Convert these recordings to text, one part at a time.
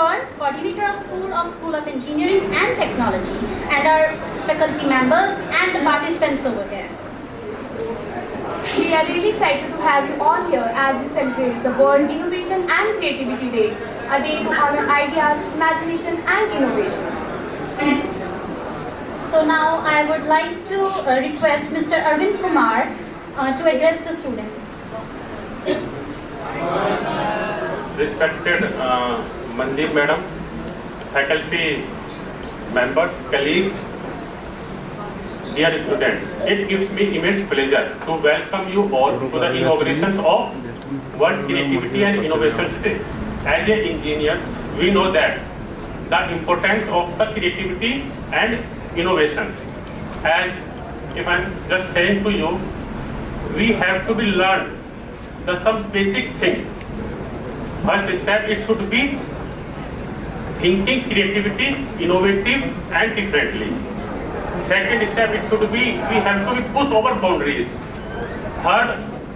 Kaur, Coordinator of School of Engineering and Technology, and our faculty members and the participants over here. We are really excited to have you all here as we celebrate the World Innovation and Creativity Day, a day to honor ideas, imagination and innovation. So now I would like to request Mr. Arvind Kumar to address the students. Respected Mandeep Madam, faculty members, colleagues, dear students, it gives me immense pleasure to welcome you all to the inaugurations of World Creativity and Innovations Day. As an engineer, we know that the importance of the creativity and innovations. And if I'm just saying to you, we have to be learned some basic things. First step, it should be thinking creativity, innovative and differently. Second step, it should be, we have to be push over boundaries. Third,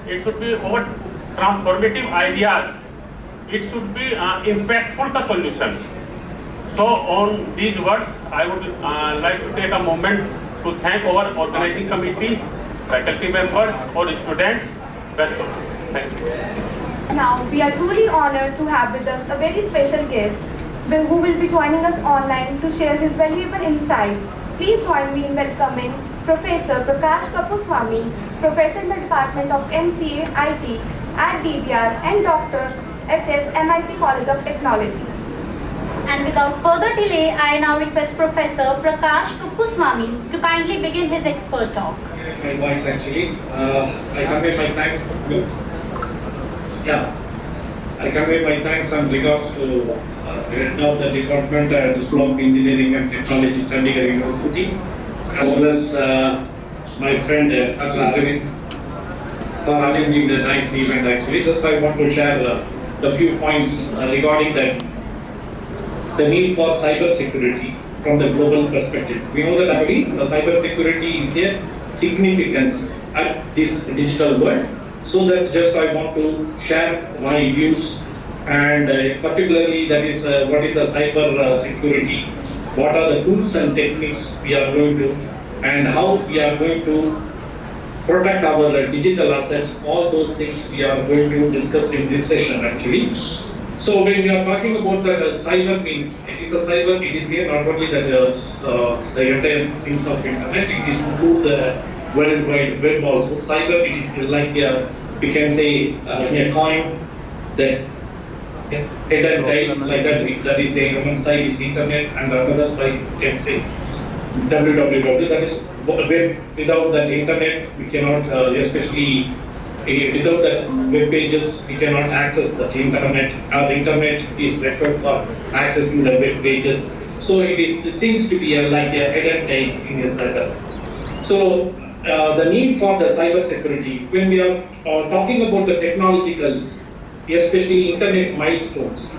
it should be over transformative ideas. It should be impactful the solutions. So on these words, I would like to take a moment to thank our organizing committee, faculty members, or students. Best of luck. Thank you. Now, we are truly honored to have with us a very special guest who will be joining us online to share his valuable insights. Please join me in welcoming Professor Prakash Kuppuswamy, Professor in the Department of MCA IT at DVR and Dr. at MIC College of Technology. And without further delay, I now request Professor Prakash Kuppuswamy to kindly begin his expert talk. My voice actually. I convey my thanks. I convey my thanks and regards to the head of the Department and School of Engineering and Technology, Chandigarh University, as well as my friend Arvind for arranging the nice event. Actually, just I want to share the few points regarding the need for cyber security from the global perspective. We know that actually the cyber security is a significance at this digital world. So that just I want to share my views and particularly that is what is the cyber security, what are the tools and techniques we are going to, and how we are going to protect our digital assets. All those things we are going to discuss in this session actually. So when we are talking about that cyber means, it is a cyber, it is here not only that the entire things of internet, it is include the World Wide Web also. Cyber, it is like we can say a coin, the head and tail like that. That is a one side is internet and the other side can say www. That is web. Without that internet, we cannot, especially without that web pages, we cannot access the internet. Our internet is required for accessing the web pages. So it seems to be like a head and tail in a cyber. So the need for the cyber security, when we are talking about the technologicals, especially internet milestones,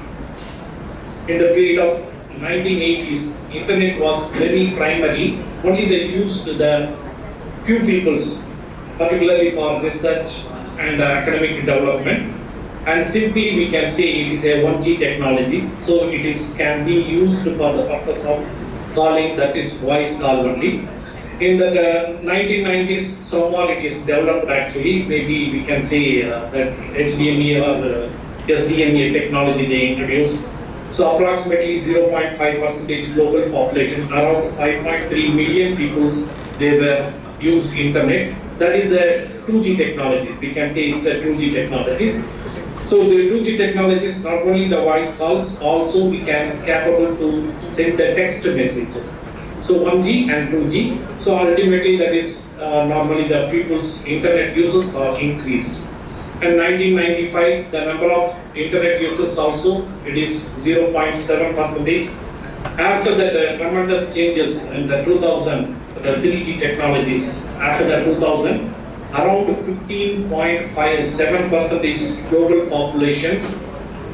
in the period of 1980s, internet was very primary, only they used the few peoples, particularly for research and academic development, and simply we can say it is a 1G technologies, so it can be used for the purpose of calling, that is voice call only. In the 1990s, somewhat it is developed actually, maybe we can say that HDMA or SDMA technology they introduced. So approximately 0.5% global population, around 5.3 million people, they were used internet. That is the 2G technologies. We can say it's a 2G technologies. So the 2G technologies, not only the voice calls, also we can capable to send the text messages. So 1G and 2G. So ultimately that is normally the people's internet users are increased. In 1995, the number of internet users also, it is 0.7%. After that, tremendous changes in the 2000, the 3G technologies, after the 2000, around 15.57% global populations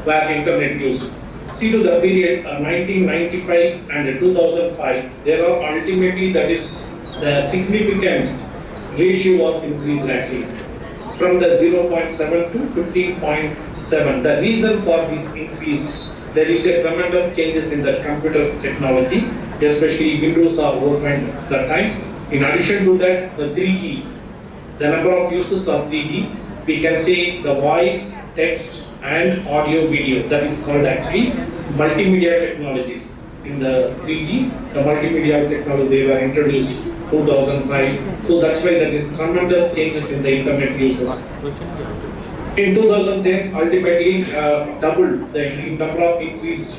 were internet used. See to the period 1995 and 2005, there are ultimately that is the significant ratio was increased actually from the 0.7 to 15.7. The reason for this increase, there is a tremendous changes in the computers technology, especially Windows are opened at that time. In addition to that, the 3G, the number of uses of 3G, we can say the voice, text, and audio video. That is called actually multimedia technologies. In the 3G, the multimedia technology they were introduced 2005. So that's why there is tremendous changes in the internet uses. In 2010, ultimately doubled the number of increased,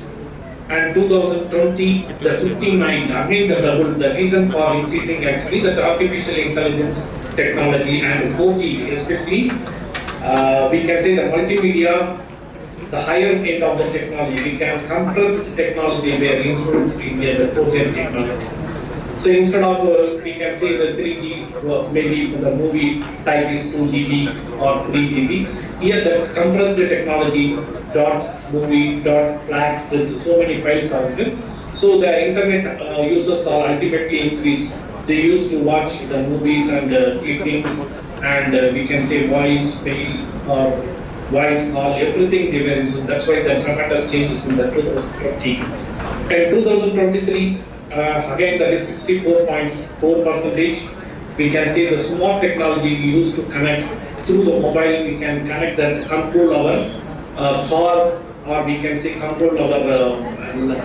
and 2020 the 59 again the double. The reason for increasing actually the artificial intelligence technology and 4G especially. We can say the multimedia, the higher end of the technology. We can compress the technology where influence in the 4G technology. So instead of we can say the 3G, maybe the movie type is 2 GB or 3 GB. Here the compressed technology .movie .flat with so many files are there. So the internet users are ultimately increased. They used to watch the movies and clippings and we can say voice, mail, voice call, everything they were using. That's why the tremendous changes in the 2020. And 2023. Again, that is 64.4%. We can say the smart technology we use to connect through the mobile. We can connect that control our car, or we can say control our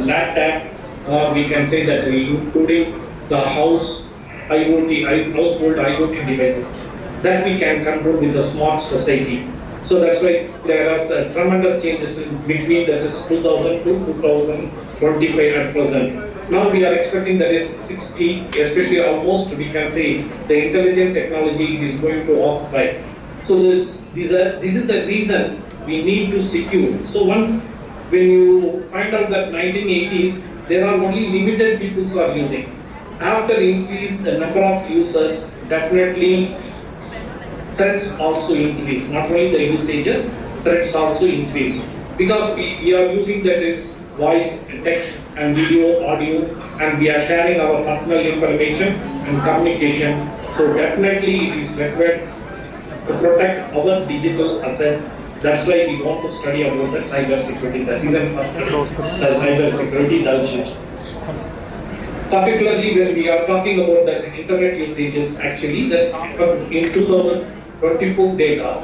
laptop, or we can say that we including the household IoT devices that we can control with the smart society. So that's why there are tremendous changes in between that is 2000 to 2025 at present. Now we are expecting that is 60, especially almost we can say the intelligent technology is going to occupy. So this is the reason we need to secure. So once when you find out that 1980s there are only limited people who are using. After increase the number of users, definitely threats also increase. Not only the usages, threats also increase because we are using that is voice, text, and video, audio, and we are sharing our personal information and communication. So definitely it is required to protect our digital assets. That's why we want to study about the cyber security. The reason for the cyber security division. Particularly when we are talking about the internet usages, actually that in 2024 data,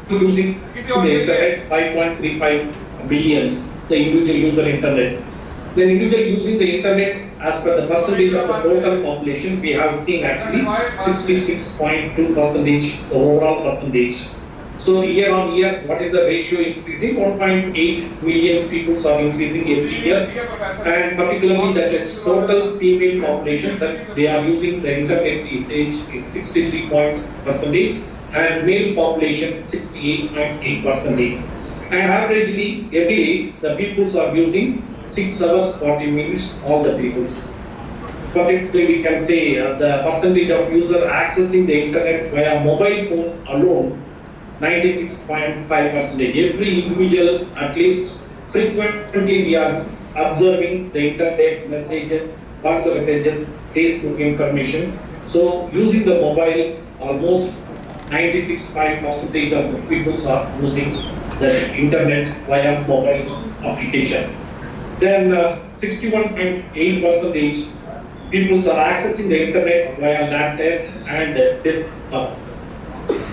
using the internet 5.35 billions, the individual user internet. The individual using the internet as per the percentage of the total population, we have seen actually 66.2% overall percentage. So year on year, what is the ratio increasing? 1.8 million people are increasing every year, and particularly that is total female population that they are using the internet usage is 63% and male population 68.8%. And averagely every day the people are using 6 hours 40 minutes all the peoples. Particularly we can say the percentage of user accessing the internet via mobile phone alone 96.5%. Every individual at least frequently we are observing the internet messages, WhatsApp messages, Facebook information. So using the mobile almost 96.5% of the people are using the internet via mobile application. Then 61.8% people are accessing the internet via laptop and desktop.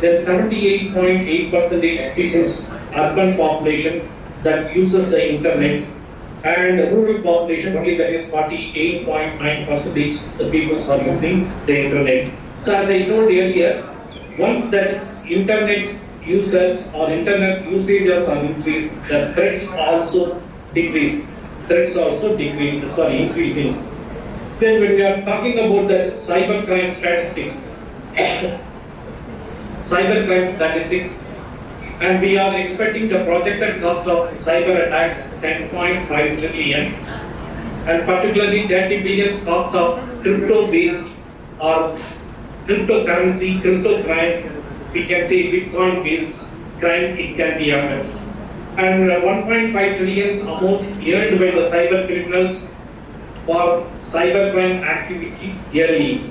Then 78.8% people's urban population that uses the internet, and rural population only that is 48.9% the people are using the internet. So as I told earlier, once that internet users or internet usages are increased, the threats also decrease. Threats also increasing. Then when we are talking about the cybercrime statistics, and we are expecting the projected cost of cyber attacks 10.5 trillion, and particularly 30 billion cost of crypto-based or cryptocurrency, crypto crime, we can say Bitcoin-based crime, it can be occurred. And 1.5 trillion amount earned by the cyber criminals for cybercrime activity yearly.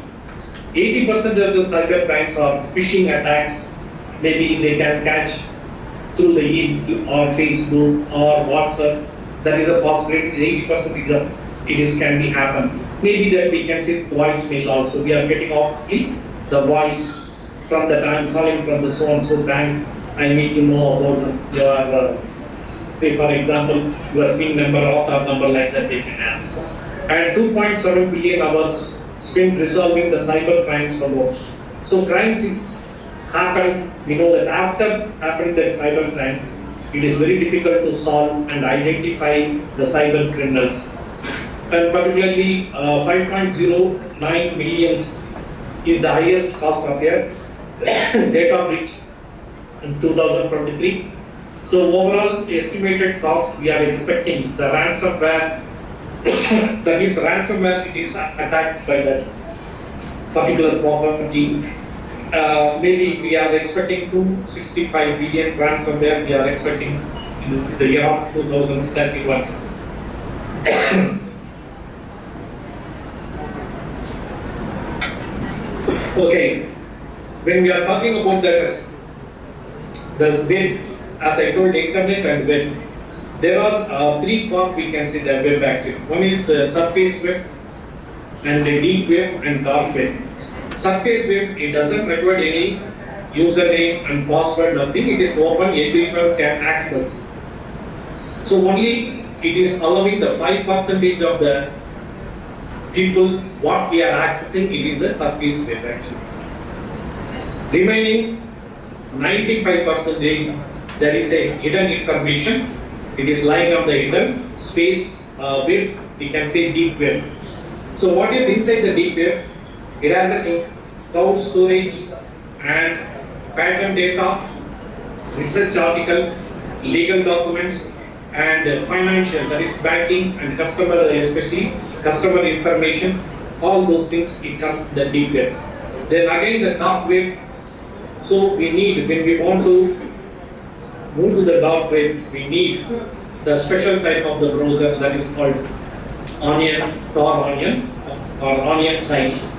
80% of the cyber crimes are phishing attacks. Maybe they can catch through the email or Facebook or WhatsApp. There is a possibility 80% it is can be happen. Maybe that we can say voicemail also. We are getting off the voice from that I'm calling from the so and so bank. I need to know about your say for example your PIN number or author number, like that they can ask. And 2.7 billion hours spent resolving the cyber crimes from work. So crimes is happen. We know that after happening the cyber crimes, it is very difficult to solve and identify the cyber criminals. And particularly 5.09 millions is the highest cost of their data breach in 2023. So overall estimated cost we are expecting the ransomware, that is ransomware is attacked by that particular property. Maybe we are expecting 265 billion ransomware we are expecting in the year of 2031. Okay, when we are talking about the web, as I told, internet and web, there are three parts we can see the web actually. One is surface web, and the deep web and dark web. Surface web, it doesn't require any username and password, nothing. It is open, everyone can access. So only it is allowing the 5% of the people what we are accessing, it is the surface web actually. Remaining 95% there is a hidden information. It is lying on the hidden space web, we can say deep web. So what is inside the deep web? It has a cloud storage and pattern data, research article, legal documents, and financial, that is banking and customer, especially customer information. All those things, it comes in the deep web. Then again the dark web. So we need, when we want to move to the dark web, we need the special type of the browser that is called Onion, Tor Onion or Onion size.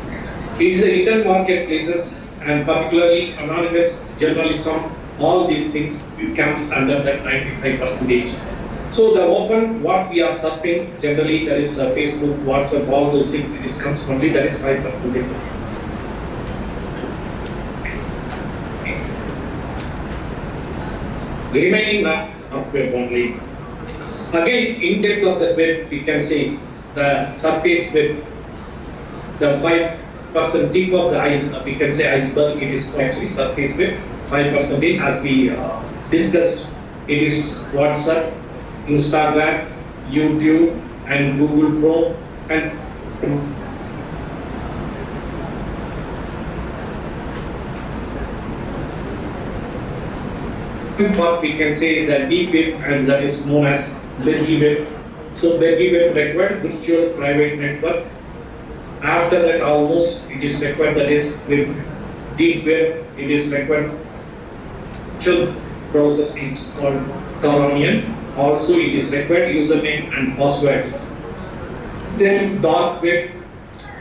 It is a hidden marketplaces and particularly anonymous journalism. All these things comes under that 95%. So the open, what we are surfing generally, that is Facebook, WhatsApp, all those things. It is comes only, that is 5%. The remaining of web only. Again, in depth of the web, we can say the surface web, the 5% tip of the ice, we can say iceberg, it is actually surface web, 5% as we discussed. It is WhatsApp, Instagram, YouTube, and Google Chrome, and what we can say the deep web, and that is known as belly web. So belly web required virtual private network. After that, almost it is required, that is with deep web, it is required virtual browser, it's called Tor Onion. Also it is required username and password. Then dark web,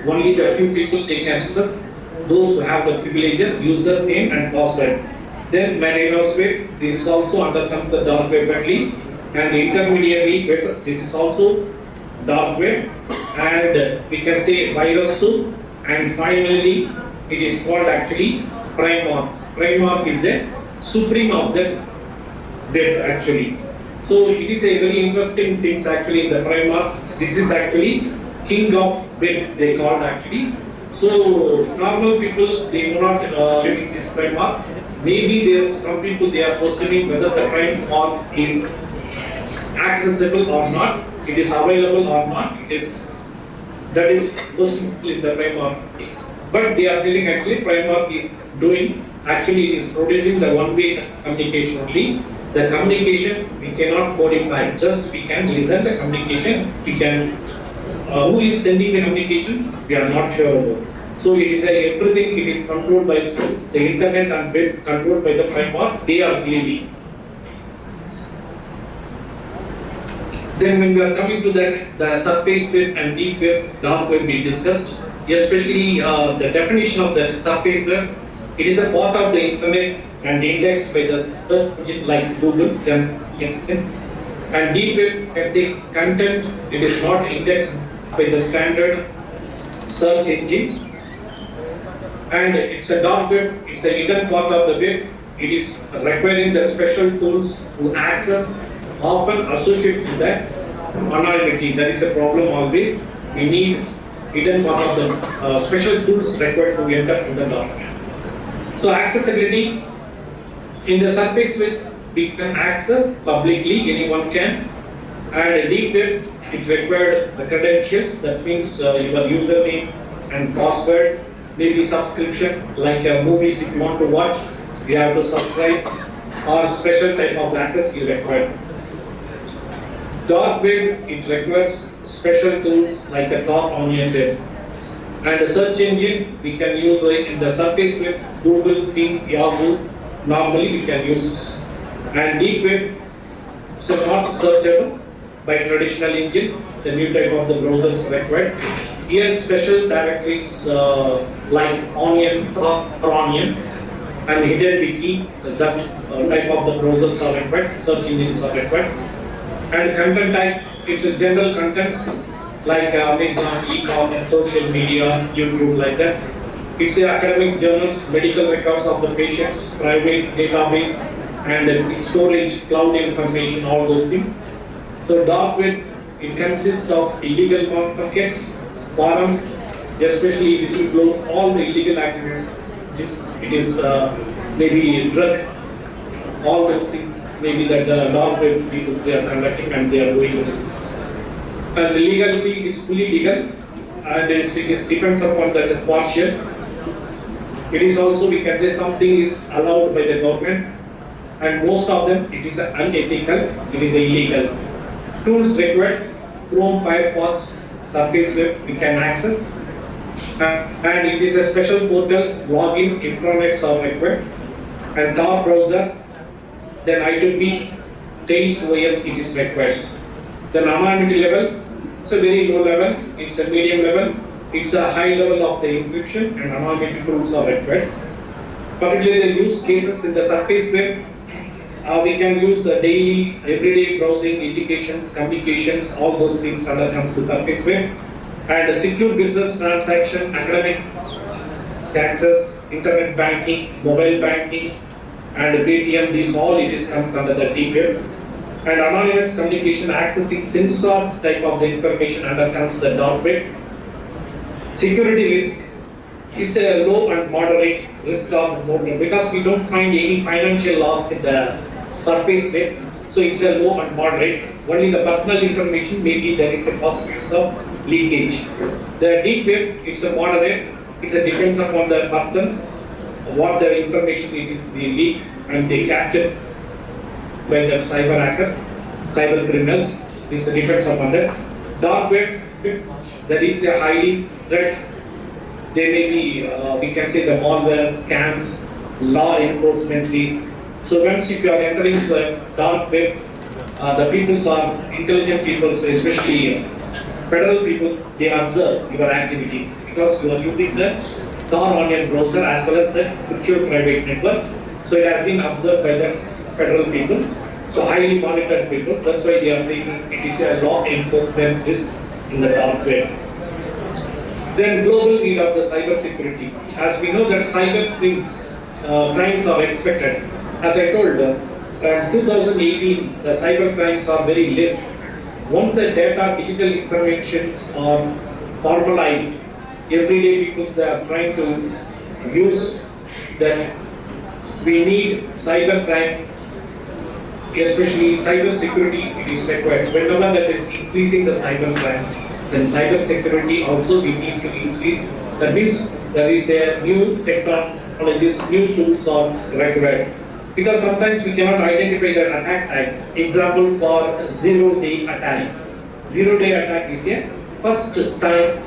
only the few people take access, those who have the privileges, username and password. Then Marinos web, this is also undercomes the dark web only. And intermediary web, this is also dark web. And we can say virus soup. And finally, it is called actually Primark. Primark is the supreme of the web actually. So it is a very interesting things actually in the Primark. This is actually king of web, they called actually. So normal people, they do not live in this Primark. Maybe there's some people, they are questioning whether the Primark is accessible or not, it is available or not. It is, that is possible in the Primark. But they are telling actually Primark is doing, actually it is producing the one-way communication only. The communication we cannot codify, just we can listen the communication, we can, who is sending the communication, we are not sure about. So it is everything, it is controlled by the internet and web, controlled by the Primark, they are clearly. Then when we are coming to that, the surface web and deep web, dark web we discussed, especially the definition of the surface web. It is a part of the internet and indexed by the search engine like Google, and deep web can say content, it is not indexed by the standard search engine, and it's a dark web, it's a hidden part of the web, it is requiring the special tools to access, often associated with that anonymity. That is a problem always. We need hidden part of the special tools required to enter in the dark web. So accessibility, in the surface web, we can access publicly, anyone can, and a deep web, it required the credentials, that means your username and password, maybe subscription, like movies if you want to watch, you have to subscribe, or special type of access you require. Dark web, it requires special tools like the thought-provoking web. And the search engine, we can use in the surface web, Google, Bing, Yahoo, normally we can use. And deep web, so not searchable by traditional engine, the new type of the browsers required. Here special directories like Onion or Onion and hidden wiki, that type of the browsers are required, search engines are required. And content type, it's a general contents like Amazon, e-commerce, social media, YouTube, like that. It's a academic journals, medical records of the patients, private database, and storage, cloud information, all those things. So dark web, it consists of illegal markets, forums, especially whistleblower, all the illegal activities. It is maybe drug, all those things, maybe that the dark web people they are conducting and they are doing business. And the legality is fully legal, and it depends upon the partial. It is also, we can say, something is allowed by the government, and most of them it is unethical, it is illegal. Tools required, Chrome, Firefox, Surface Web we can access, and it is a special portals, login, intranets are required, and Tor browser, then I2P, Tails OS it is required. Then anonymity level, it's a very low level, it's a medium level, it's a high level of the encryption, and anonymity tools are required. Particularly the use cases in the surface web, we can use daily, everyday browsing, educations, communications, all those things under comes the surface web. And secure business transaction, academic access, internet banking, mobile banking, and Paytm, these all it is comes under the deep web. And anonymous communication, accessing sensor type of the information under comes the dark web. Security risk is a low and moderate risk of moderate, because we don't find any financial loss in the surface web, so it's a low and moderate. Only the personal information, maybe there is a possibility of leakage. The deep web, it's a moderate, it depends upon the persons, what the information it is they leak and they capture by the cyber hackers, cyber criminals, this depends upon that. Dark web, that is a highly threat. They may be, we can say, the malware, scams, law enforcement risk. So once if you are entering the dark web, the peoples are intelligent peoples, especially federal peoples, they observe your activities because you are using the Tor-Onion browser as well as the virtual private network. So it has been observed by the federal people. So highly monitored people. That's why they are saying it is a law enforcement risk in the dark web. Then global need of the cyber security. As we know that cyber things, crimes are expected. As I told, in 2018, the cyber crimes are very less. Once the data, digital informations are formalized, everyday people they are trying to use that. We need cyber crime, especially cyber security, it is required. Whenever that is increasing the cyber crime, then cyber security also we need to increase. That means there is a new technologies, new tools are required. Because sometimes we cannot identify the attack types. Example for zero-day attack. Zero-day attack is a first time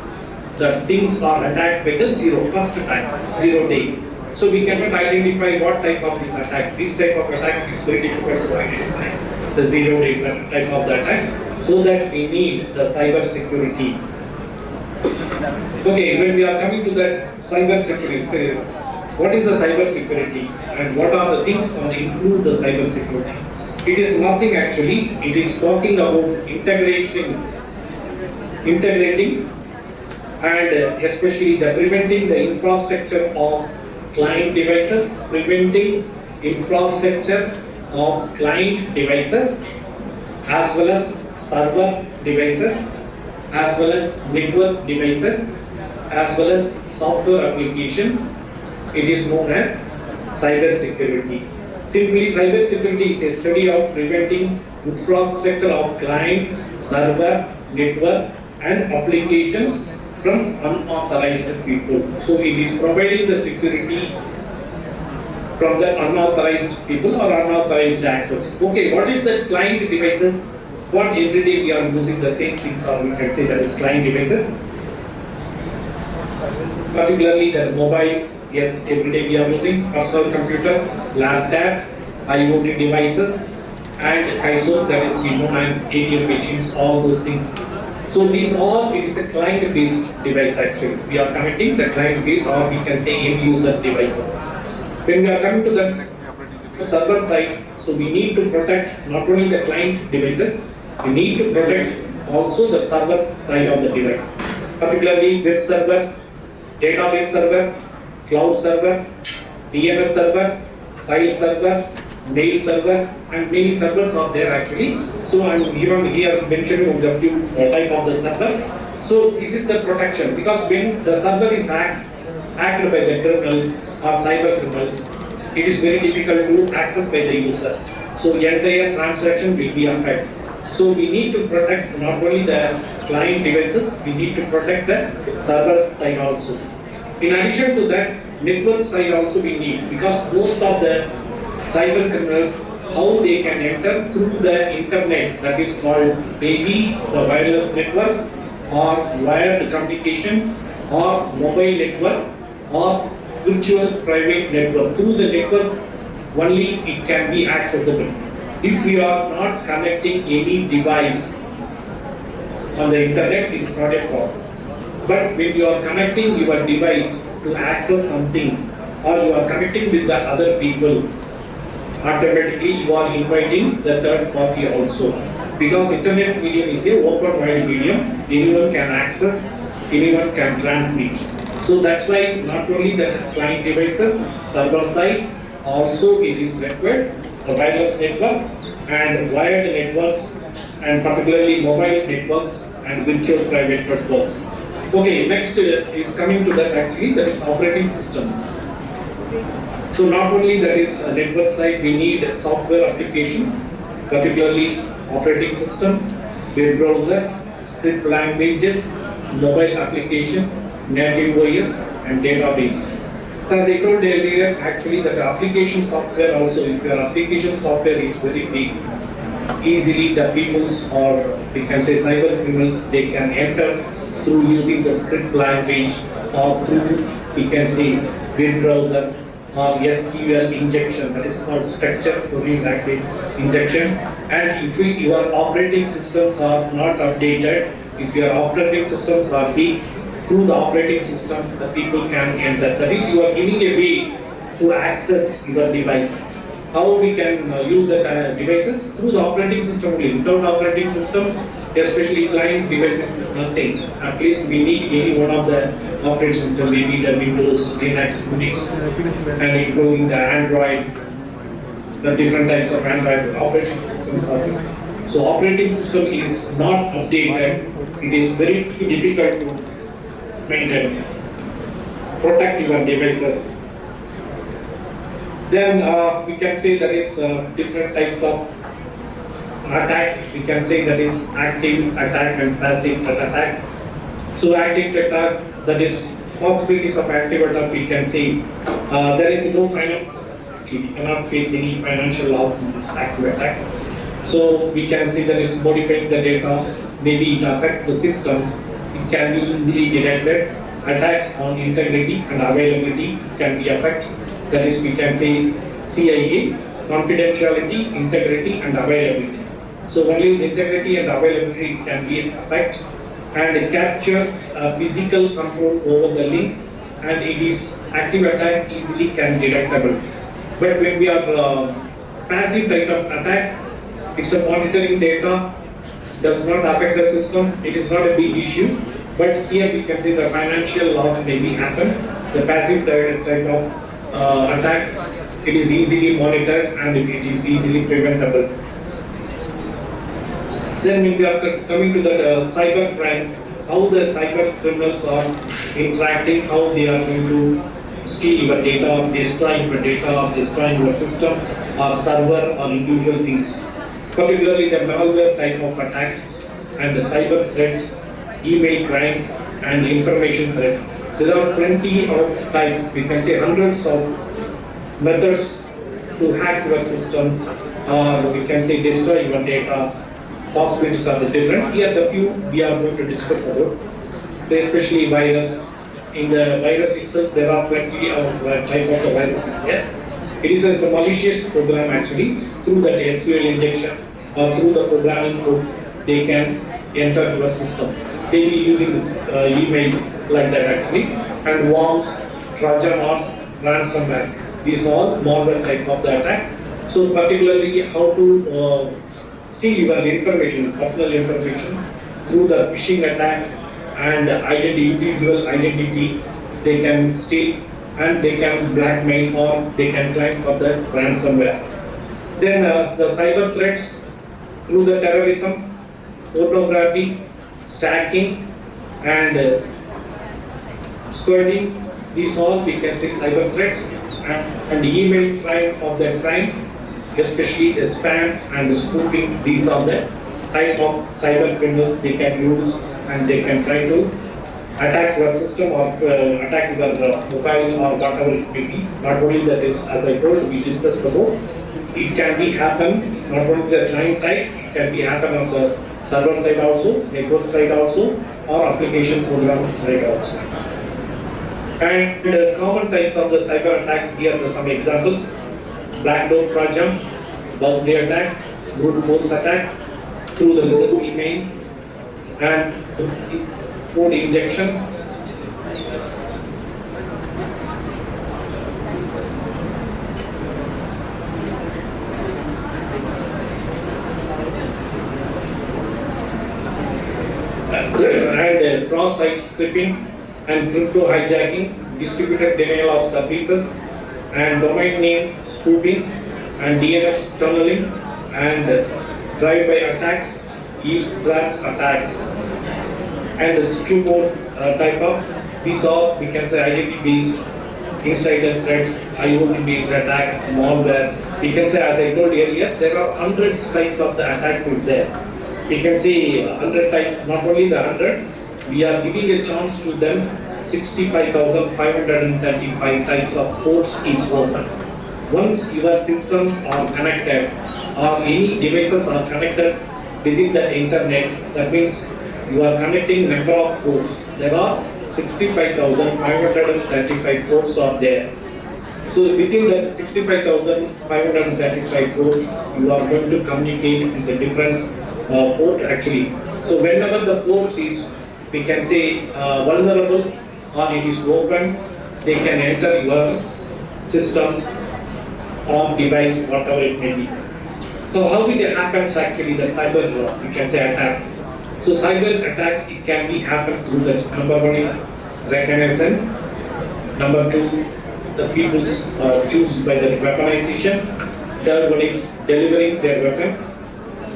the things are attacked by the first time, 0 day. So we cannot identify what type of this attack. This type of attack is very difficult to identify, the 0 day type of the attack. So that we need the cyber security. Okay, when we are coming to that cyber security, what is the cyber security and what are the things that include the cyber security? It is nothing actually. It is talking about integrating and especially the preventing the infrastructure of client devices, preventing infrastructure of client devices as well as server devices, as well as network devices, as well as software applications. It is known as cyber security. Simply, cyber security is a study of preventing infrastructure of client, server, network, and application from unauthorized people. So it is providing the security from the unauthorized people or unauthorized access. Okay, what is the client devices? What every day we are using the same things, or we can say that is client devices. Particularly the mobile, yes, every day we are using personal computers, laptop, IoT devices, and ISO, that is we known as ATM machines, all those things. So these all, it is a client-based device actually. We are connecting the client-based, or we can say end-user devices. When we are coming to the server side, so we need to protect not only the client devices, we need to protect also the server side of the device. Particularly web server, database server, cloud server, DNS server, file server, mail server, and many servers are there actually. So I'm even here mentioning the few type of the server. So this is the protection, because when the server is hacked by the criminals or cyber criminals, it is very difficult to access by the user. So the entire transaction will be affected. So we need to protect not only the client devices, we need to protect the server side also. In addition to that, network side also we need, because most of the cyber criminals, how they can enter through the internet, that is called maybe the wireless network or wired communication or mobile network or virtual private network. Through the network only it can be accessible. If we are not connecting any device on the internet, it is not a problem. But when you are connecting your device to access something, or you are connecting with the other people, automatically you are inviting the third party also. Because internet medium is a open wide medium, anyone can access, anyone can transmit. So that's why not only the client devices, server side, also it is required, the wireless network and wired networks, and particularly mobile networks and virtual private networks. Okay, next is coming to that actually, that is operating systems. So not only that is network side, we need software applications, particularly operating systems, web browser, script languages, mobile application, native OS, and database. So as I told earlier, actually that application software also, if your application software is very big, easily the peoples, or we can say cyber criminals, they can enter through using the script language or through, we can say, web browser or SQL injection, that is called structured query language injection. And if your operating systems are not updated, if your operating systems are weak, through the operating system, the people can enter. That is, you are giving a way to access your device. How we can use the devices? Through the operating system only. Without operating system, especially client devices, is nothing. At least we need any one of the operating system, maybe the Windows, Linux, Unix, and including the Android, the different types of Android operating systems are there. So operating system is not updated. It is very difficult to maintain, protect your devices. Then we can say there is different types of attack. We can say that is active attack and passive attack. So active attack, that is possibilities of active attack, we can say there is no you cannot face any financial loss in this active attack. So we can say that is modifying the data, maybe it affects the systems. It can be easily detected. Attacks on integrity and availability can be affected. That is, we can say CIA, confidentiality, integrity, and availability. So only integrity and availability can be affected, and capture physical control over the link and it is active attack easily can detectable. But when we are passive type of attack, it's a monitoring data, does not affect the system, it is not a big issue. But here we can say the financial loss may be happen. The passive type of attack, it is easily monitored and it is easily preventable. Then when we are coming to the cyber crime, how the cyber criminals are interacting, how they are going to steal your data, destroy your data, destroy your system, or server, or individual things. Particularly the malware type of attacks and the cyber threats, email crime, and information threat. There are plenty of type, we can say hundreds of methods to hack your systems, or we can say destroy your data. Possibilities are different. Here the few we are going to discuss about, especially virus. In the virus itself, there are plenty of type of the viruses there. It is a malicious program actually. Through the SQL injection or through the programming code, they can enter your system. They be using email like that actually. And worms, Trojan horse, ransomware. These all modern type of the attack. So particularly how to steal your information, personal information through the phishing attack and individual identity, they can steal and they can blackmail or they can claim for the ransomware. Then the cyber threats through the terrorism, photography, stacking and squirting, these all we can say cyber threats and the email crime of the crime, especially the spam and the spoofing. These are the type of cyber criminals they can use and they can try to attack your system or attack your mobile or whatever it may be. Not only that is, as I told, we discussed before, it can be happen not only the client type, it can be happen on the server side also, network side also, or application program side also. And the common types of the cyber attacks, here are some examples. Black door Trojan, birthday attack, brute force attack, through the business email, and code injections. And cross-site scripting and crypto hijacking, distributed denial of services, and domain name spoofing, and DNS tunneling, and drive-by attacks, eavesdrop attacks, and the keyboard type of. These are, we can say, identity-based insider threat, IoT-based attack, malware. We can say, as I told earlier, there are hundreds types of the attacks is there. We can say 100 types, not only the 100, we are giving a chance to them. 65,535 types of ports is open. Once your systems are connected or any devices are connected within the internet, that means you are connecting number of ports. There are 65,535 ports are there. So within that 65,535 ports, you are going to communicate with the different port actually. So whenever the port is, we can say vulnerable or it is open, they can enter your systems or device, whatever it may be. So how it happens actually, the cyber, we can say attack. So cyber attacks, it can be happen through the, number one is reconnaissance, number two, the people's choose by the weaponization, third one is delivering their weapon,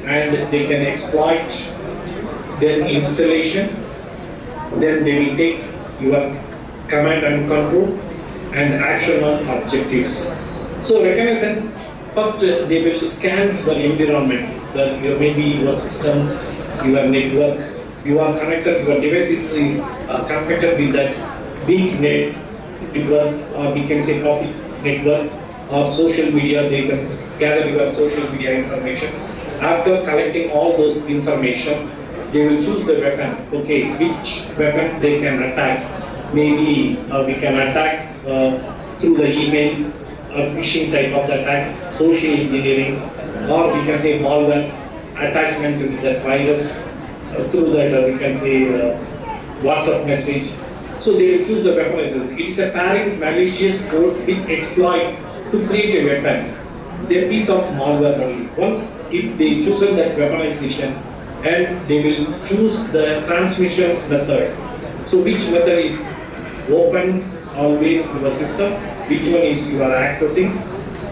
and they can exploit their installation, then they will take your command and control and action on objectives. So reconnaissance, first they will scan your environment, maybe your systems, your network, you are connected, your device is connected with that big network, or we can say public network or social media. They can gather your social media information. After collecting all those information, they will choose the weapon. Okay, which weapon they can attack. Maybe we can attack through the email, phishing type of the attack, social engineering, or we can say malware, attachment to that virus, through that we can say WhatsApp message, So they will choose the weaponization. It is a pairing malicious code which exploit to create a weapon. They piece of malware only. Once if they chosen that weaponization, and they will choose the transmission method. So which method is open always your system, which one is you are accessing,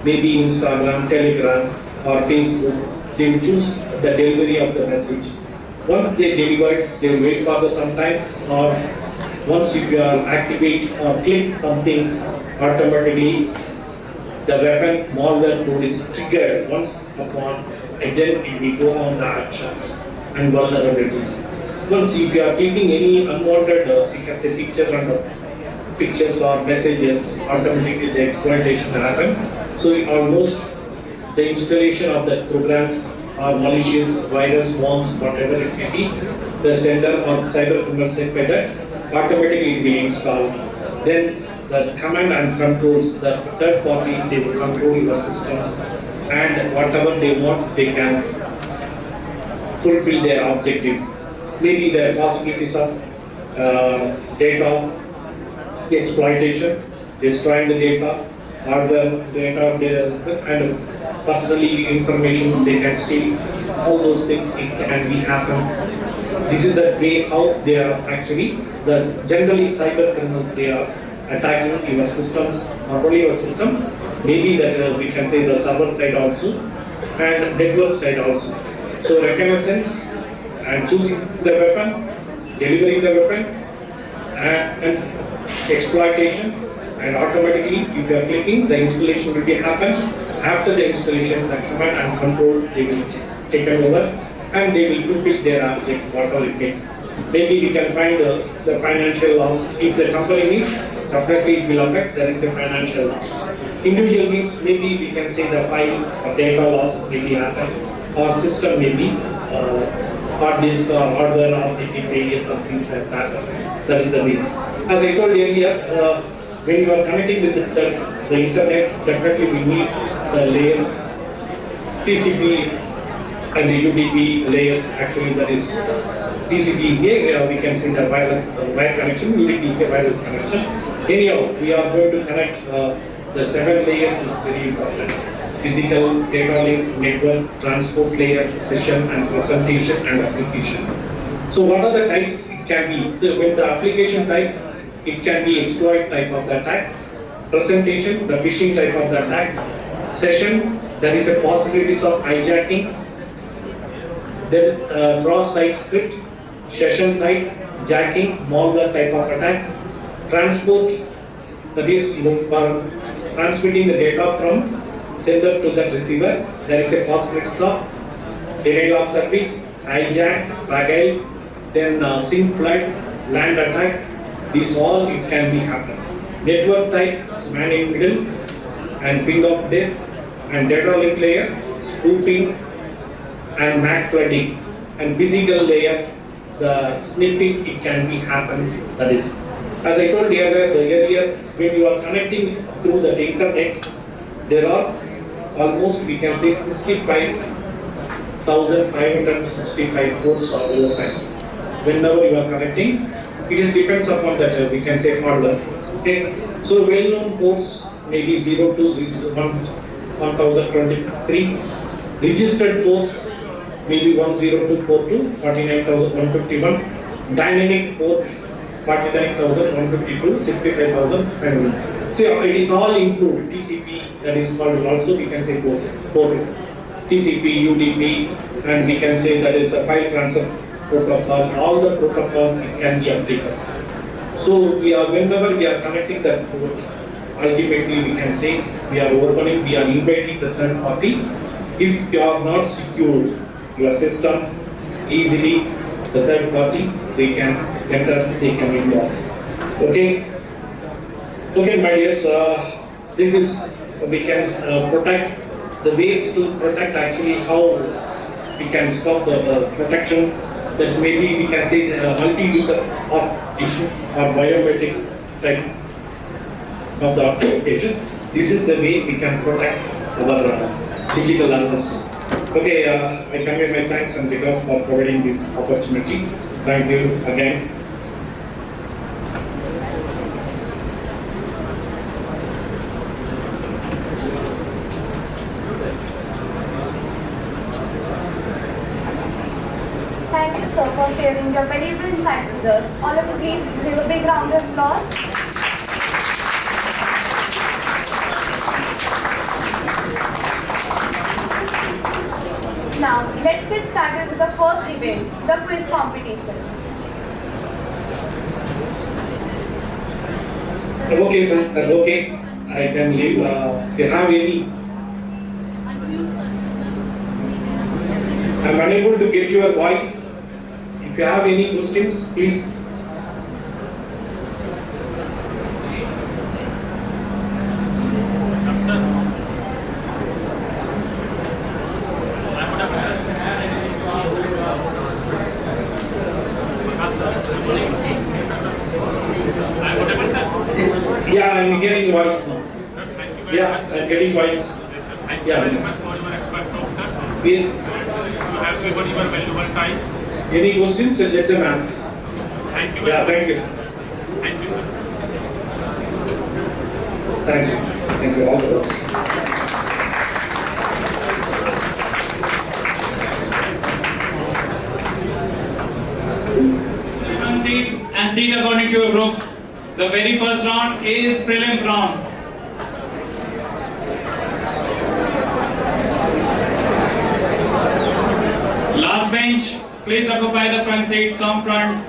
maybe Instagram, Telegram or Facebook. They will choose the delivery of the message. Once they deliver, they will wait for some time, or once if you are activate or click something, automatically the weapon malware code is triggered once upon, and then it will go on the actions and vulnerability. Once if you are clicking any unwanted, you can say pictures or messages, automatically the exploitation will happen. So almost the installation of the programs or malicious virus, worms, whatever it may be, the sender or cyber criminal set by that, automatically it will install. Then the command and controls, the third party, they will control your systems, and whatever they want, they can fulfill their objectives. Maybe the possibilities of data exploitation, destroying the data, or the data and personally information they can steal. All those things it can be happen. This is the way how they are actually. Generally, cyber criminals, they are attacking your systems, not only your system, maybe that we can say the server side also, and network side also. So reconnaissance and choosing the weapon, delivering the weapon, and exploitation, and automatically if you are clicking, the installation will be happen. After the installation, the command and control, they will take over and they will fulfill their object, whatever it may. Maybe we can find the financial loss. If the company is, definitely it will affect, there is a financial loss. Individual means maybe we can say the file or data loss may be happen, or system may be, hard disk or hardware or maybe failures of things has happened. That is the way. As I told earlier, when you are connecting with the internet, definitely we need the layers, TCP and the UDP layers. Actually, that is TCP is a, we can say the wireless wire connection, UDP is a wireless connection. Anyhow, we are going to connect the 7 layers is very important. Physical, data link, network, transport layer, session and presentation and application. So what are the types it can be? So with the application type, it can be exploit type of the attack. Presentation, the phishing type of the attack. Session, there is a possibilities of hijacking. Then cross-site script, session site, jacking, malware type of attack. Transport, that is transmitting the data from sender to the receiver. There is a possibility of denial of service, hijack, fragile, then SIM flood, land attack. These all it can be happen. Network type, man in middle, and ping of death, and data link layer, spoofing, and MAC flooding. And physical layer, the sniffing it can be happen. That is, as I told earlier, when you are connecting through the internet, there are almost we can say 65,565 ports are over time. Whenever you are connecting, it is depends upon that we can say hardware. Okay, so well-known ports maybe 0 to 1023. Registered ports maybe 10242, 49,151. Dynamic port 49,152, 65,500. So it is all included. TCP, that is called also we can say port. TCP, UDP, and we can say that is a file transfer protocol. All the protocols it can be applicable. So whenever we are connecting that port, ultimately we can say we are opening, we are inviting the third party. If you are not secured your system easily, the third party they can enter, they can involve. Okay, my dears, this is we can protect the ways to protect actually how we can stop the protection. That maybe we can say multi-user authentication or biometric type of the authentication. This is the way we can protect our digital assets. Okay, I convey my thanks and regards for providing this opportunity. Thank you again. Thank you, sir, for sharing your valuable insights with us. All of you, please give a big round of applause. Now, let's get started with the first event, the quiz competition. Okay, sir. Okay, I can leave. If you have any, I'm unable to get your voice. If you have any questions, please. Yeah, I'm getting voice now. Yeah, I'm getting voice. Thank you very much for your expert talk, sir. You have given your valuable time. Any questions? Let them answer. Thank you Yeah, very thank you, much. sir. Thank you, sir. Thank you. Thank you. All the best. Everyone seat and seat according to your groups. The very first round is prelims round. Last bench, please occupy the front seat. Come front.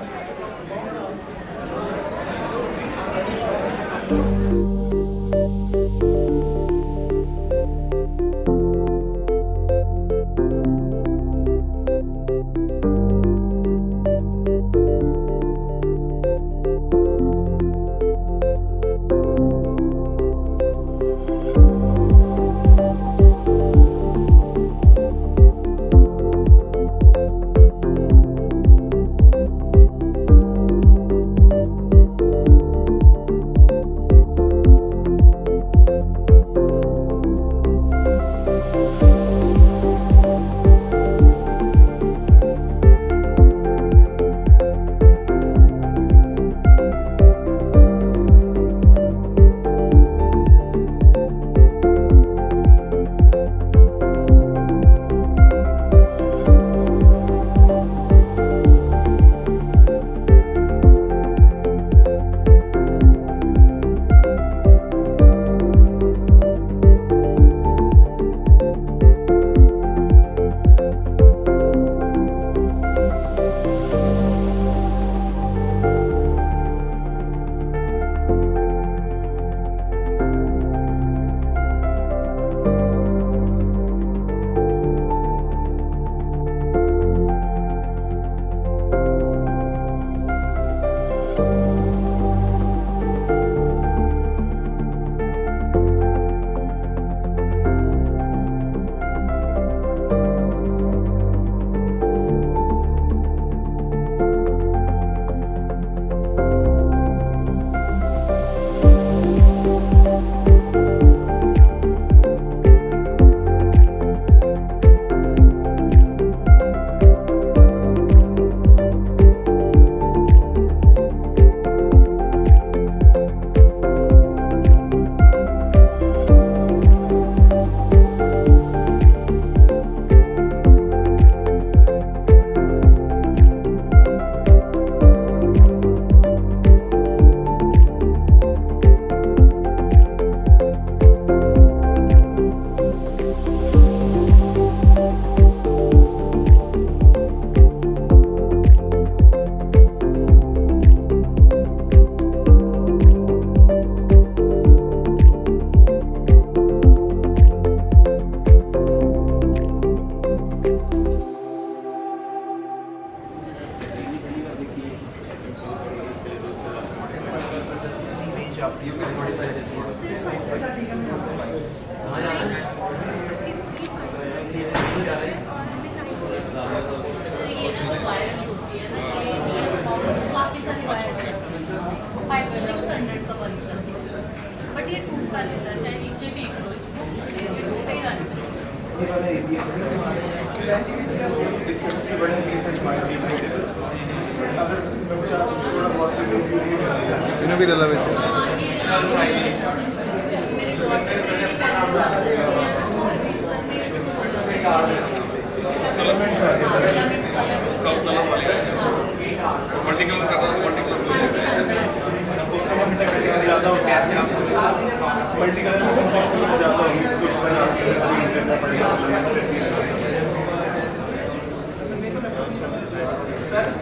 इन्हें भी डला filaments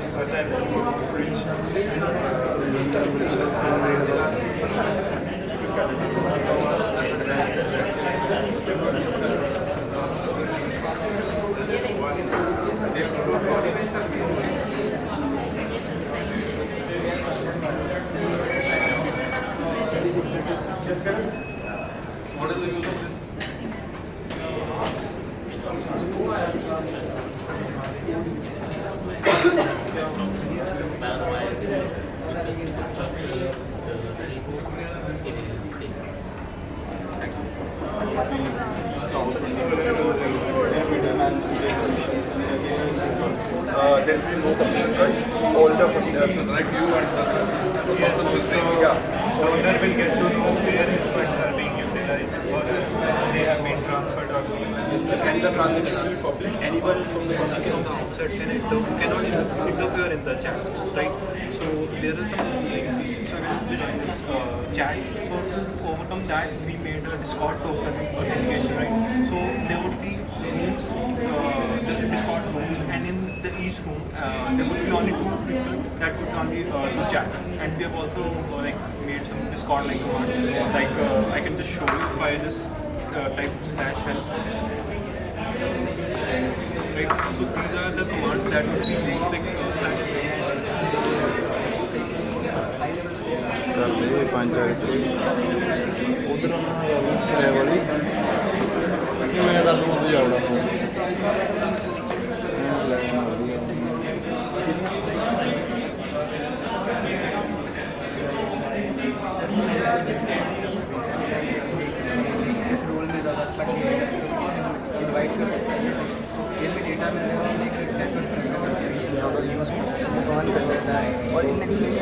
certain bridge, what is the use of this? There will be no commission, right? Older for the person like you and the person who is saying, yeah. The owner will get to know where his funds are being utilized or they have been transferred or And the transaction will be public. Anyone from the from the outside cannot interfere in the chats, right? So there are some features in this chat. So to overcome that, we made a Discord token authentication, right? So there would be rooms, the Discord rooms, and in each room there would be only 2 people that could only do chat. And we have also made some Discord-like commands. I can just show you if I just type /help. Right. So these are the commands that would be used /help. ਕਰਦੇ ਪੰਜ ਕਰਕੇ ਉਧਰ ਉਹਨਾਂ ਦਾ route ਕਰਿਆ ਵਾਲੀ ਕਿ ਮੈਂ ਦੱਸ ਦੂੰ ਤੇ ਜਾਉਣਾ इस रोल में ज़्यादा अच्छा खेल इन्वाइट कर सकते हैं ये भी डेटा में नेटवर्क ज़्यादा यूज़ ऑन कर सकता है और इन एक्सचेंज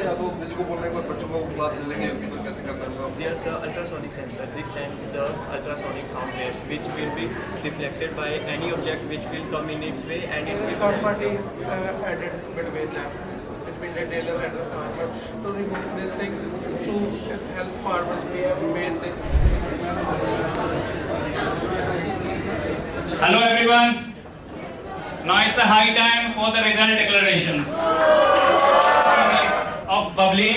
या तो मुझको बोल रहे हैं बच्चों को क्लास लेंगे तो कैसे करना होगा There's an ultrasonic sensor. This sends the ultrasonic sound waves, which will be deflected by any object which will come in its way, and it will. Third party added between them, between the dealer and the farmer, to remove these things to help farmers. We have made this. Hello everyone. Now it's a high time for the result declarations of Bubbly.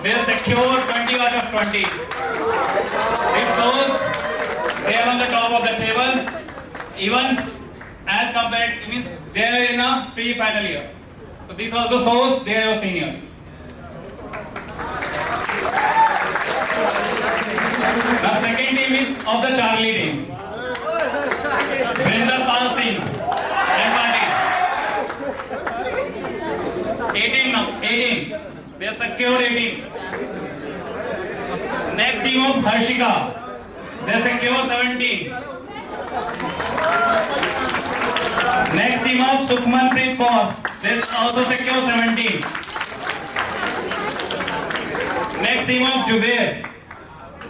They secure 20 out of 20. It shows they are on the top of the table, even as compared, it means they are in a pre-final year. So this also shows they are your seniors. The second team is of the Charlie team. Brinda Pal Singh and Pandit. 18 now, 18. They are secured 18. Next team of Harshika. They secure 17. Next team of Sukhmanpreet Kaur. They also secure 17. Next team of Jubair.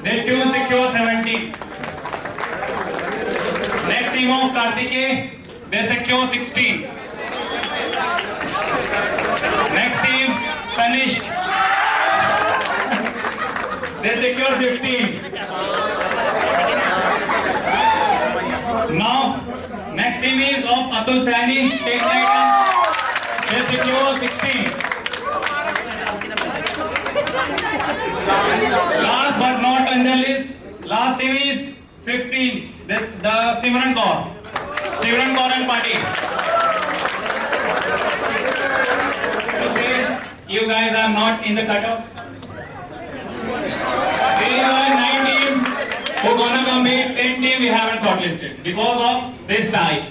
They too secure 17. Next team of Kartike. They secure 16. Next team Tanishq. They secure 15. Now, next team is of Atul Sani. They secure 16. Last but not on the list, last team is 15. The Simran Kaur. Simran Kaur and Party. Okay, you guys are not in the cutoff. There are 9 teams who gonna compete. 10 teams we haven't shortlisted because of this tie.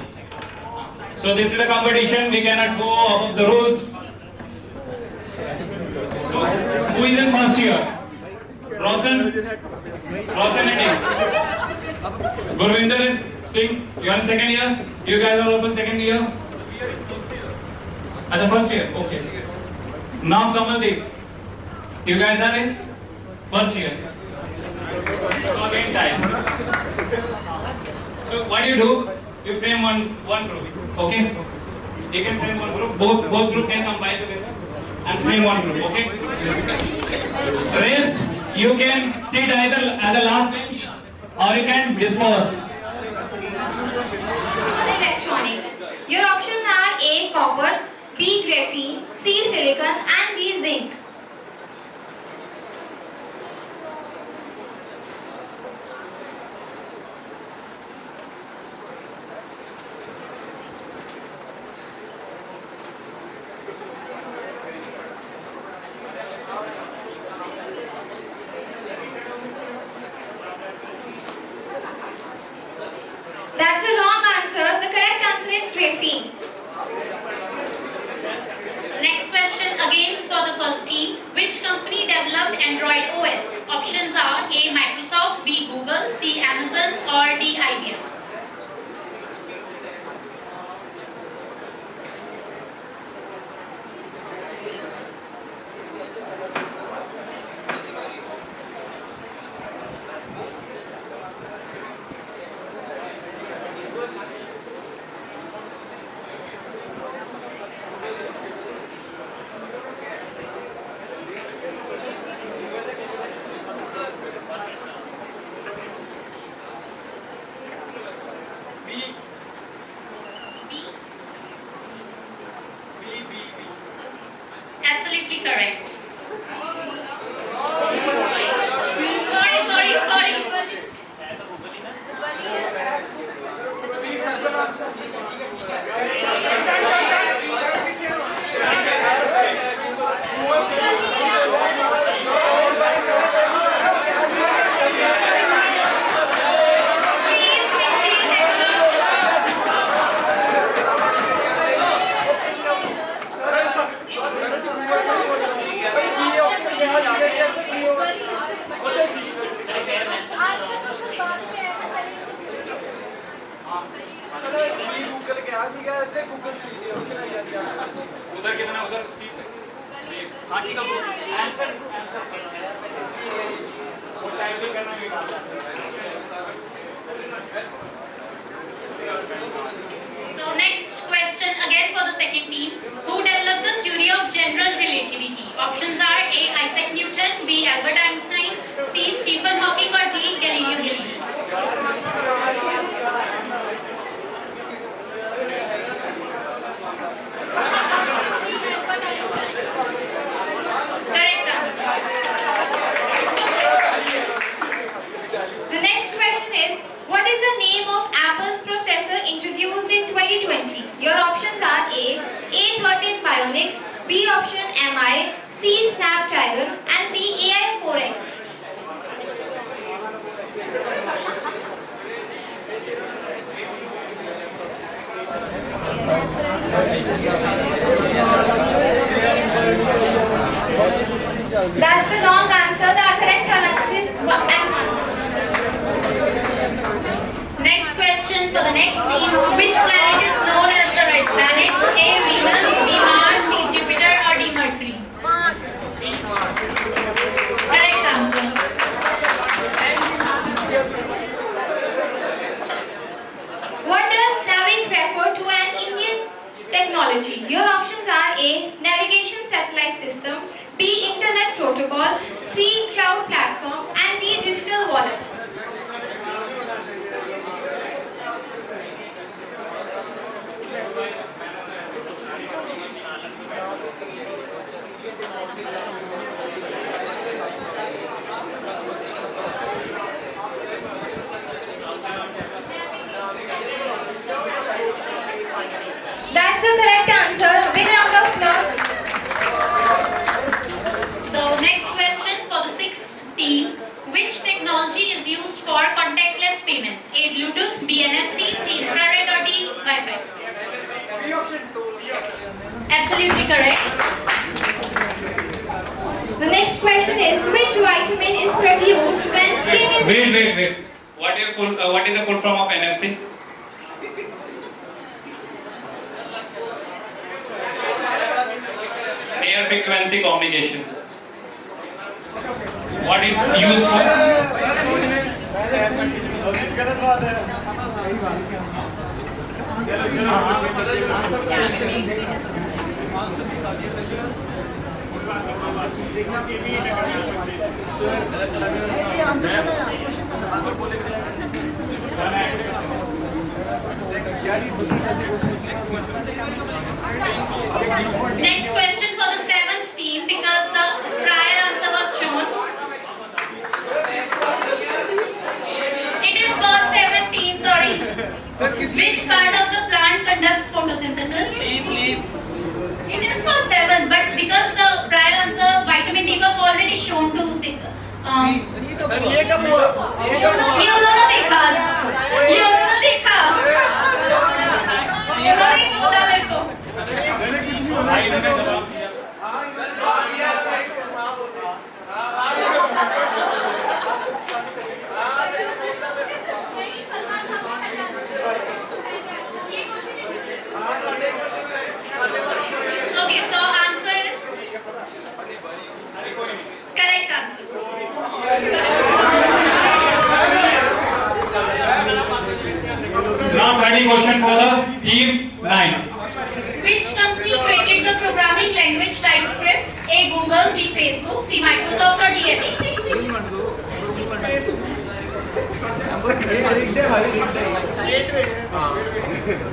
So this is a competition. We cannot go off of the rules. So who is in first year? Roshan and team. Gurvinder Singh, you are in second year. You guys are also second year. At the first year, okay. Now Kamaldeep, you guys are in first year. So again time. So what do? You frame one group, okay? You can send one group. Both group can combine together and frame one group. Okay. Rest you can sit either at the last bench or you can dispose. Electronics. Your options are A. Copper, B. Graphene, C. Silicon, and D. Zinc. That's a wrong answer. The correct answer is graphene. Next question again for the first team. Which company developed Android OS? Options are A. Microsoft, B. Google, C. Amazon, or D. IBM. Absolutely correct. Sorry. उधर कितना उधर seat है हाँ ठीक है answer वो type करना भी So next question again for the second team. Who developed the theory of general relativity? Options are A. Isaac Newton, B. Albert Einstein, C. Stephen Hawking, or D. Galileo Galilei. Correct answer. The next question is, what is the name of Apple's processor introduced in 2020? Your options are A. A13 Bionic, B option MI, C. Snapdragon, and D. AI4X. That's the wrong answer. The correct answer is M1. Next question for the next team. Which planet is known as the red planet? A. Venus, B. Mars, C. Jupiter, or D. Mercury? Mars. Correct answer. What does Navig refer to an Indian technology? Your options are A. Navigation satellite system, B. Internet protocol, C. Cloud platform, and D. Digital wallet. That's the correct answer. Big round of applause. So next question for the sixth team. Which technology is used for contactless payments? A. Bluetooth, B. NFC, C. Infrared, or D. Wi-Fi? Absolutely correct. The next question is, which vitamin is produced when skin is... Wait. What is the full form of NFC? Near frequency communication. What is used for? Next question for the 7th team because the prior answer was shown. It is for 7th team, sorry. Which part of the plant conducts photosynthesis? It is for 7, but because the prior answer vitamin D was already shown to ये उन्होंने देखा उन्होंने बोला मेरे को Okay, so answer is correct answer. Now final question for the team 9. Which company created the programming language TypeScript? A. Google, B. Facebook, C. Microsoft or D. Apple?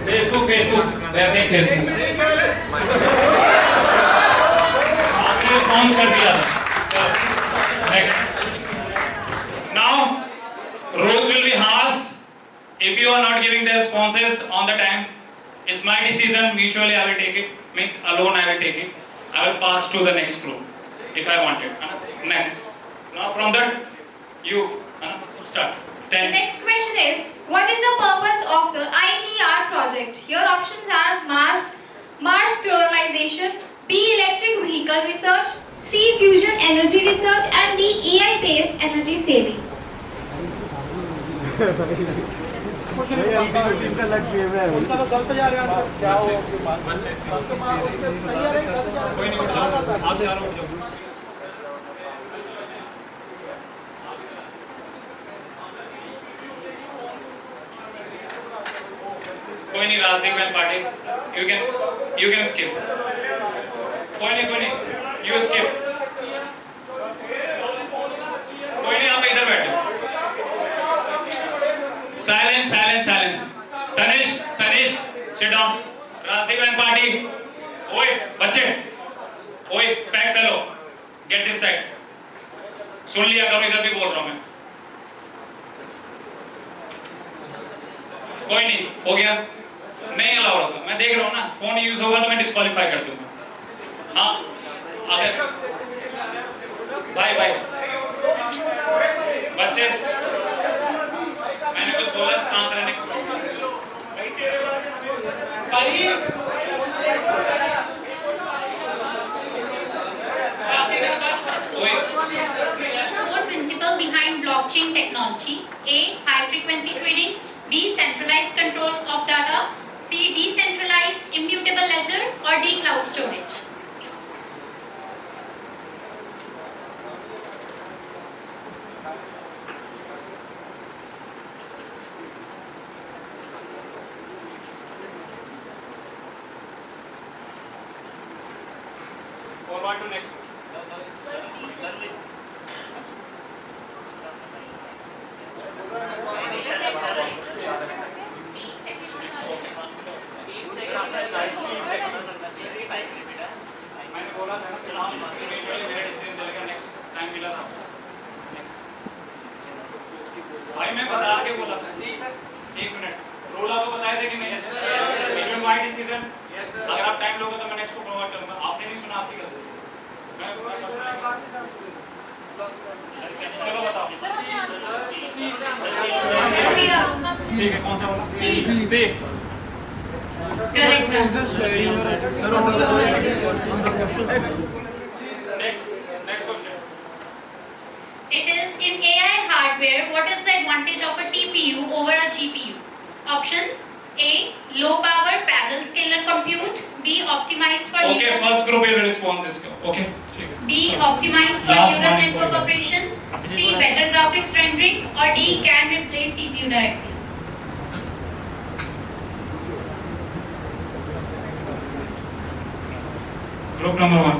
Facebook वैसे ही Facebook आपने कौन कर दिया था next now roles will be harsh if you are not giving the responses on the time it's my decision mutually I will take it means alone I will take it I will pass to the next group if I want it next now from that you start The 10 next question is, what is the purpose of the ITR project? Your options are Mars colonization, B. Electric vehicle research, C. Fusion energy research, and D. AI-based energy saving. Team का लग same है कोई नहीं उठ जाओ आप चारों उठ जाओ कोई नहीं Rajdeep and Patil you can skip कोई नहीं you skip कोई नहीं आप इधर बैठो silence Tanish sit down Rajdeep and Patil ओए बच्चे ओए SPAC fellow get this side सुन लिया करो इधर भी बोल रहा हूं मैं कोई नहीं हो गया नहीं अलाउ होगा मैं देख रहा हूं ना फोन यूज होगा तो मैं डिस्क्वालीफाई कर दूंगा हाँ आगे भाई बच्चे मैंने कुछ बोला शांत रहने को भाई What principle behind blockchain technology? A. High frequency trading, B. Centralized control of data, C. Decentralized immutable ledger or D. Cloud storage? Forward to next मैंने बोला था ना चुनाव इवेंचुअली मेरा डिसीजन चलेगा नेक्स्ट टाइम मिला था नेक्स्ट भाई मैं बता के बोला था जी सर 1 मिनट रोल आपको बताए थे कि नहीं इट वाज माय डिसीजन अगर आप टाइम लोगे तो मैं नेक्स्ट को प्रोवाइड करूंगा आपने नहीं सुना आपकी गलती चलो बताओ ठीक है कौन सा बोला सी Correct. Next question. It is in AI hardware, what is the advantage of a TPU over a GPU? Options: A. Low power parallel scalar compute, B. Optimized for Okay, first group will respond this. Okay. B. Optimized for Last neural one. network operations, C. Better graphics rendering or D. Can replace CPU directly. Group number 1.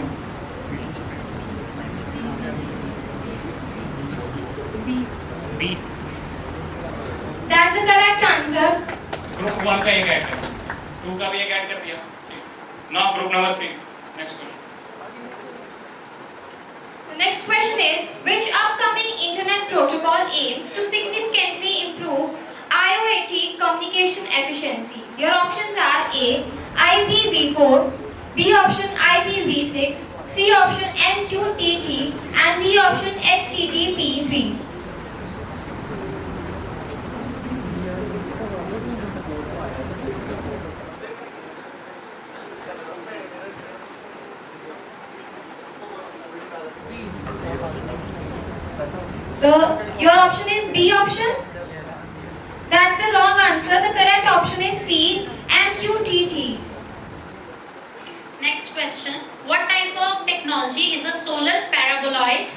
B. That's the correct answer. Group 1 का एक add कर, 2 का भी एक add कर दिया. Now group number 3. Next question. The next question is, which upcoming internet protocol aims to significantly improve IoT communication efficiency? Your options are A. IPv4, B option IPv6, C option MQTT, and D option HTTP3. Your option is B option? That's the wrong answer. The correct option is C, MQTT. Next question. What type of technology is a solar paraboloid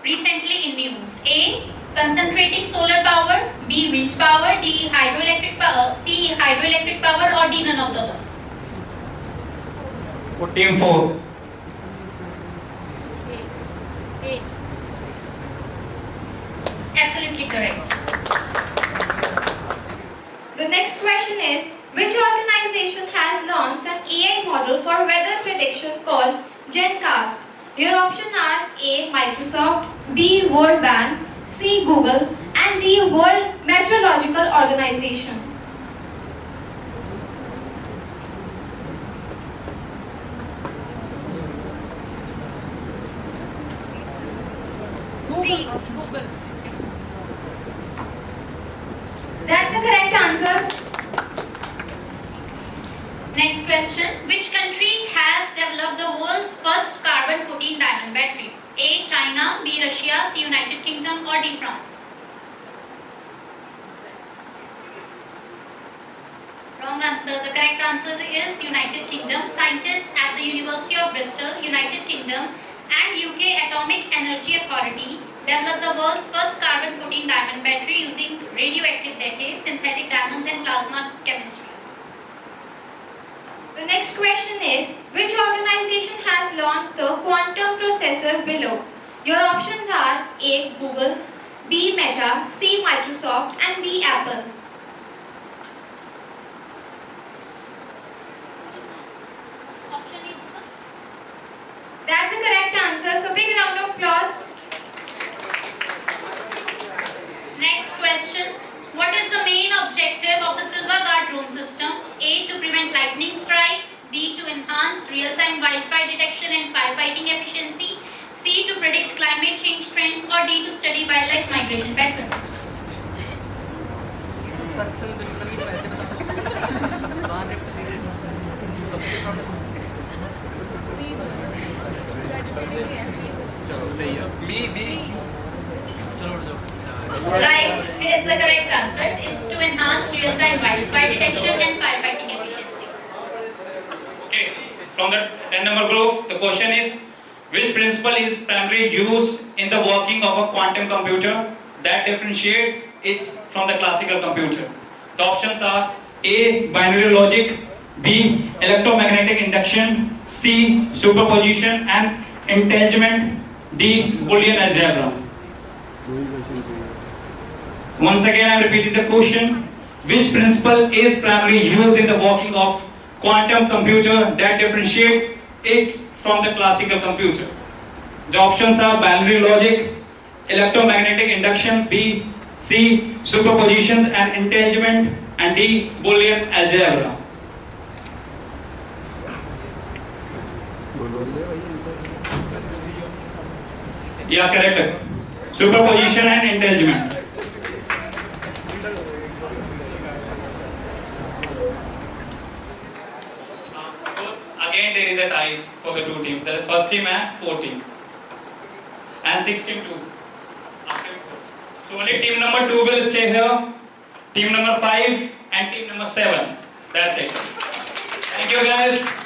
recently in use? A. Concentrating solar power, B. Wind power, D. Hydroelectric power, C. Hydroelectric power, or D. None of the above. For team 4. Absolutely correct. The next question is, which organization has launched an AI model for weather prediction called GenCast? Your options are A. Microsoft, B. World Bank, C. Google, and D. World Meteorological Organization. C. Google. That's the correct answer. Next question. Which country has developed the world's first carbon-14 diamond battery? A. China, B. Russia, C. United Kingdom, or D. France? Wrong answer. The correct answer is United Kingdom. Scientists at the University of Bristol, United Kingdom, and UK Atomic Energy Authority developed the world's first carbon-14 diamond battery using radioactive decay, synthetic diamonds, and plasma chemistry. The next question is, which organization has launched the quantum processor below? Your options are A. Google, B. Meta, C. Microsoft, and D. Apple. Option A. Google. That's the correct answer. So big round of applause. Next question. What is the main objective of the Silver Guard drone system? A. To prevent lightning strikes. B. To enhance real-time wildfire detection and firefighting efficiency. C. To predict climate change trends. Or D. To study wildlife migration patterns. Right, it's the correct answer. It's to enhance real-time wildfire detection and firefighting efficiency. Okay, from the 10 number group, the question is, which principle is primarily used in the working of a quantum computer that differentiate it from the classical computer? The options are A. Binary logic, B. Electromagnetic induction, C. Superposition and entanglement, D. Boolean algebra. Once again, I am repeating the question. Which principle is primarily used in the working of quantum computer that differentiate it from the classical computer? The options are binary logic, electromagnetic inductions, B, C, superpositions and entanglement, and D, Boolean algebra. Yeah, correct. Superposition and entanglement. Again, there is a tie for the two teams. The first team and 4 team, and 6 team 2. So only team number 2 will stay here. Team number 5 and team number 7. That's it. Thank you, guys.